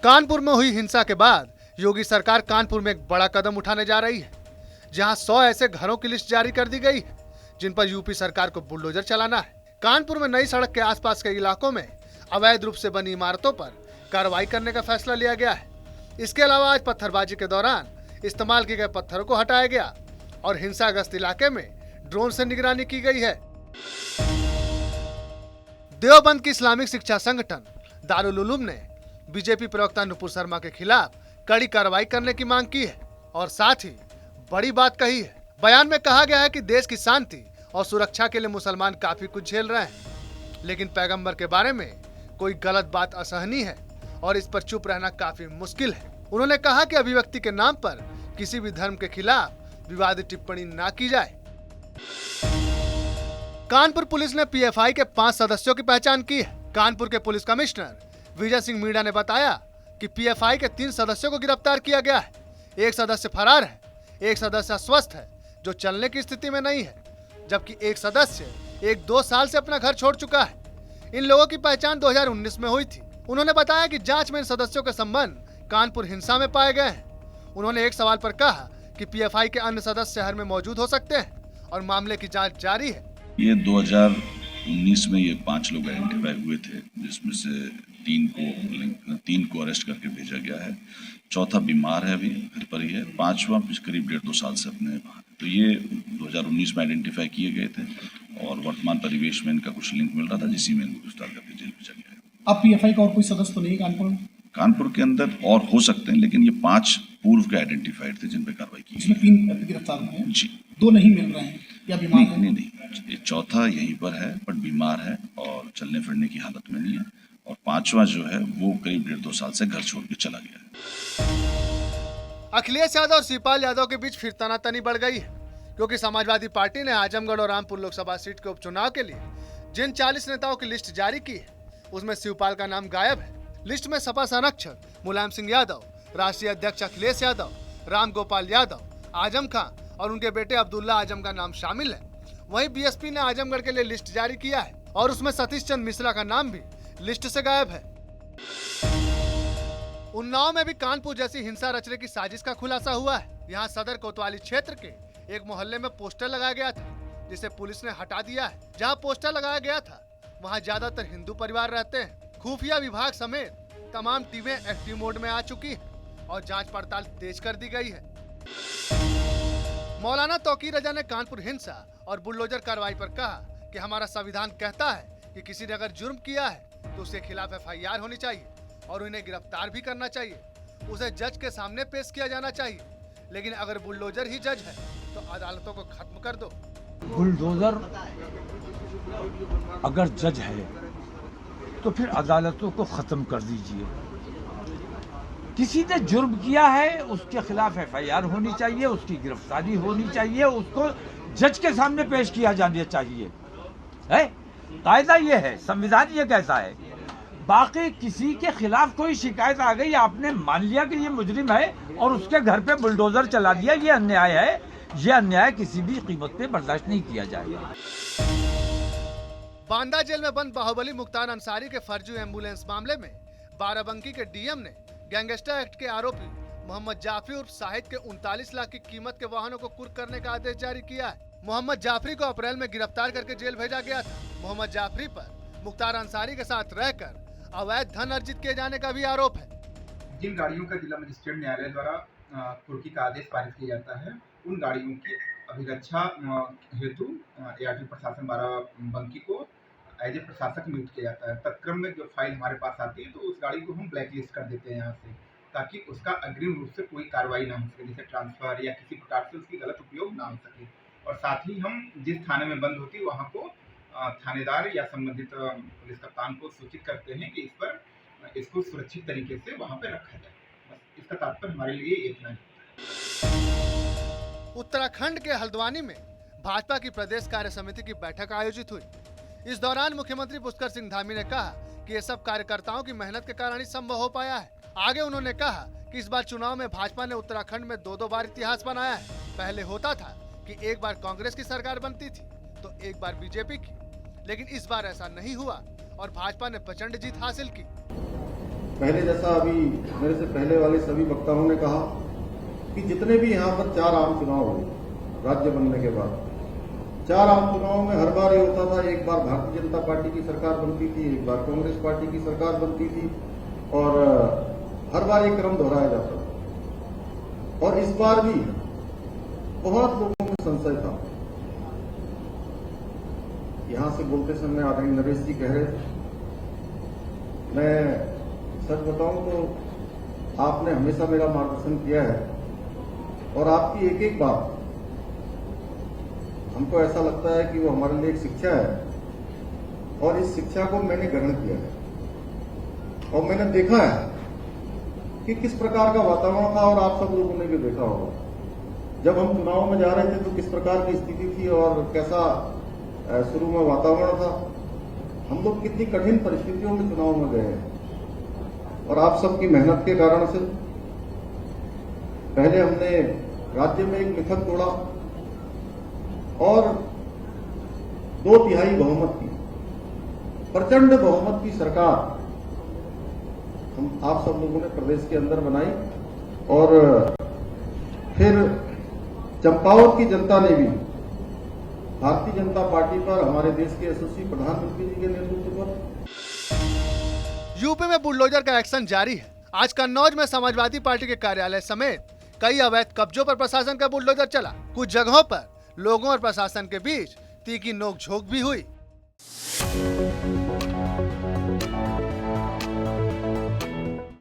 कानपुर में हुई हिंसा के बाद योगी सरकार कानपुर में एक बड़ा कदम उठाने जा रही है, जहां 100 ऐसे घरों की लिस्ट जारी कर दी गई है जिन पर यूपी सरकार को बुलडोजर चलाना है। कानपुर में नई सड़क के आसपास के इलाकों में अवैध रूप से बनी इमारतों पर कार्रवाई करने का फैसला लिया गया है। इसके अलावा आज पत्थरबाजी के दौरान इस्तेमाल किए गए पत्थरों को हटाया गया और हिंसाग्रस्त इलाके में ड्रोन से निगरानी की गई है। देवबंद की इस्लामिक शिक्षा संगठन दारुल उलूम ने बीजेपी प्रवक्ता नुपुर शर्मा के खिलाफ कड़ी कार्रवाई करने की मांग की है और साथ ही बड़ी बात कही है। बयान में कहा गया है कि देश की शांति और सुरक्षा के लिए मुसलमान काफी कुछ झेल रहे हैं, लेकिन पैगंबर के बारे में कोई गलत बात असहनीय है और इस पर चुप रहना काफी मुश्किल है। उन्होंने कहा कि अभिव्यक्ति के नाम पर किसी भी धर्म के खिलाफ विवादित टिप्पणी न की जाए। कानपुर पुलिस ने पीएफआई के 5 सदस्यों की पहचान की है। कानपुर के पुलिस कमिश्नर विजय सिंह मीणा ने बताया कि पीएफआई के 3 सदस्यों को गिरफ्तार किया गया है। एक सदस्य फरार है, एक सदस्य अस्वस्थ है जो चलने की स्थिति में नहीं है, जबकि एक सदस्य 1-2 साल से अपना घर छोड़ चुका है। इन लोगों की पहचान 2019 में हुई थी। उन्होंने बताया कि जांच में इन सदस्यों के संबंध कानपुर हिंसा में पाए गए हैं। उन्होंने एक सवाल पर कहा कि पीएफआई के अन्य सदस्य शहर में मौजूद हो सकते हैं और मामले की जांच जारी है। ये 2019 में ये 5 लोग आइडेंटिफाई हुए थे, जिसमें से 3 को अरेस्ट करके भेजा गया है। चौथा बीमार है, अभी घर पर ही है। 5वां करीब 1.5-2 साल से अपने बाहर। तो ये 2019 में आइडेंटिफाई किए गए थे और वर्तमान परिवेश में इनका कुछ लिंक मिल रहा था, जिसी में इनको गिरफ्तार करके जेल भेजा गया है। अब पीएफआई का और कोई सदस्य तो नहीं कानपुर के अंदर और हो सकते हैं, लेकिन ये 5 पूर्व के आइडेंटिफाइड थे जिन पे कार्रवाई की। इसमें 3 गिरफ्तार हुए हैं जी। 2 नहीं मिल रहे हैं या बीमार हैं? नहीं, ये चौथा यहीं पर है बट बीमार है और चलने फिरने की हालत में नहीं है, और 5वां जो है वो करीब 1.5-2 साल से घर छोड़ के चला गया है। अखिलेश यादव और शिवपाल यादव के बीच फिर तनातनी बढ़ गई है, क्योंकि समाजवादी पार्टी ने आजमगढ़ और रामपुर लोकसभा सीट के उपचुनाव के लिए जिन 40 नेताओं की लिस्ट जारी की है उसमें शिवपाल का नाम गायब है। लिस्ट में सपा संरक्षक मुलायम सिंह यादव, राष्ट्रीय अध्यक्ष अखिलेश यादव, राम गोपाल यादव, आजम खां और उनके बेटे अब्दुल्ला आजम का नाम शामिल है। वहीं बीएसपी ने आजमगढ़ के लिए लिस्ट जारी किया है और उसमें सतीश चंद्र मिश्रा का नाम भी लिस्ट से गायब है। उन्नाव में भी कानपुर जैसी हिंसा रचने की साजिश का खुलासा हुआ है। यहाँ सदर कोतवाली क्षेत्र के एक मोहल्ले में पोस्टर लगाया गया था, जिसे पुलिस ने हटा दिया है। जहाँ पोस्टर लगाया गया था वहाँ ज्यादातर हिंदू परिवार रहते हैं। खुफिया विभाग समेत तमाम टीमें एक्टिव मोड में आ चुकी है और जांच पड़ताल तेज कर दी गई है। मौलाना तौकीर रजा ने कानपुर हिंसा और बुलडोजर कार्रवाई पर कहा कि हमारा संविधान कहता है कि किसी ने अगर जुर्म किया है तो उसके खिलाफ एफआईआर होनी चाहिए और उन्हें गिरफ्तार भी करना चाहिए। उसे जज के सामने पेश किया जाना चाहिए, लेकिन अगर बुलडोजर ही जज है तो अदालतों को खत्म कर दो। बुलडोजर अगर जज है तो फिर अदालतों को खत्म कर दीजिए। किसी ने जुर्म किया है उसके खिलाफ एफआईआर होनी चाहिए, उसकी गिरफ्तारी होनी चाहिए, उसको जज के सामने पेश किया जाना चाहिए। है कायदा ये है, संविधान ये कहता है। बाकी किसी के खिलाफ कोई शिकायत आ गई, आपने मान लिया कि ये मुजरिम है और उसके घर पे बुलडोजर चला दिया, ये अन्याय है। ये अन्याय किसी भी कीमत पे बर्दाश्त नहीं किया जाएगा। बांदा जेल में बंद बाहुबली मुख्तार अंसारी के फर्जी एम्बुलेंस मामले में बाराबंकी के डीएम ने गैंगस्टर एक्ट के आरोपी मोहम्मद जाफरी उर्फ शाहिद के 39 लाख की कीमत के वाहनों को कुर्क करने का आदेश जारी किया है। मोहम्मद जाफरी को अप्रैल में गिरफ्तार करके जेल भेजा गया था। मोहम्मद जाफरी पर मुख्तार अंसारी के साथ रहकर अवैध धन अर्जित किए जाने का भी आरोप है। जिन गाड़ियों का जिला मजिस्ट्रेट न्यायालय द्वारा कुर्की का आदेश पारित किया जाता है, उन गाड़ियों की अभिरक्षा हेतु एआरटी प्रशासन बाराबंकी को एज ए प्रशासक नियुक्त किया जाता है। तत्क्रम में जो फाइल हमारे पास आती है तो उस गाड़ी को हम ब्लैक लिस्ट कर देते हैं यहाँ से, ताकि उसका अग्रिम रूप से कोई कार्रवाई ना हो सके, जैसे ट्रांसफर या किसी प्रकार से उसकी गलत उपयोग ना हो सके। और साथ ही हम जिस थाने में बंद होती है वहाँ को थानेदार या संबंधित पुलिस कप्तान को सूचित करते हैं कि इसको सुरक्षित तरीके से वहाँ पे रखा जाए। बस इसका तात्पर्य हमारे लिए इतना है। उत्तराखंड के हल्द्वानी में भाजपा की प्रदेश कार्य समिति की बैठक आयोजित हुई। इस दौरान मुख्यमंत्री पुष्कर सिंह धामी ने कहा कि ये सब कार्यकर्ताओं की मेहनत के कारण ही संभव हो पाया है। आगे उन्होंने कहा कि इस बार चुनाव में भाजपा ने उत्तराखंड में 2-2 बार इतिहास बनाया है। पहले होता था कि एक बार कांग्रेस की सरकार बनती थी तो एक बार बीजेपी की, लेकिन इस बार ऐसा नहीं हुआ और भाजपा ने प्रचंड जीत हासिल की। पहले जैसा अभी मेरे से पहले वाले सभी वक्ताओं ने कहा कि जितने भी यहाँ पर 4 आम चुनाव हुए राज्य बनने के बाद, 4 आम चुनावों में हर बार ये होता था, एक बार भारतीय जनता पार्टी की सरकार बनती थी, एक बार कांग्रेस पार्टी की सरकार बनती थी और हर बार ये क्रम दोहराया जाता था। और इस बार भी बहुत लोगों में संशय था। यहां से बोलते समय आदरणीय नरेश जी कह रहे थे, मैं सच बताऊं तो आपने हमेशा मेरा मार्गदर्शन किया है और आपकी एक एक बात हमको ऐसा लगता है कि वो हमारे लिए एक शिक्षा है और इस शिक्षा को मैंने ग्रहण किया है और मैंने देखा है कि किस प्रकार का वातावरण था और आप सब लोगों ने भी देखा होगा। जब हम चुनाव में जा रहे थे तो किस प्रकार की स्थिति थी और कैसा शुरू में वातावरण था। हम लोग कितनी कठिन परिस्थितियों में चुनाव में गए हैं और आप सबकी मेहनत के कारण से पहले हमने राज्य में एक मिथक तोड़ा और 2/3 बहुमत की, प्रचंड बहुमत की सरकार हम आप सब लोगों ने प्रदेश के अंदर बनाई और फिर चंपावत की जनता ने भी भारतीय जनता पार्टी पर, हमारे देश के यशस्वी प्रधानमंत्री जी के नेतृत्व पर। यूपी में बुलडोजर का एक्शन जारी है। आज कन्नौज में समाजवादी पार्टी के कार्यालय समेत कई अवैध कब्जों पर प्रशासन का बुलडोजर चला। कुछ जगहों पर लोगों और प्रशासन के बीच तीखी नोकझोंक भी हुई।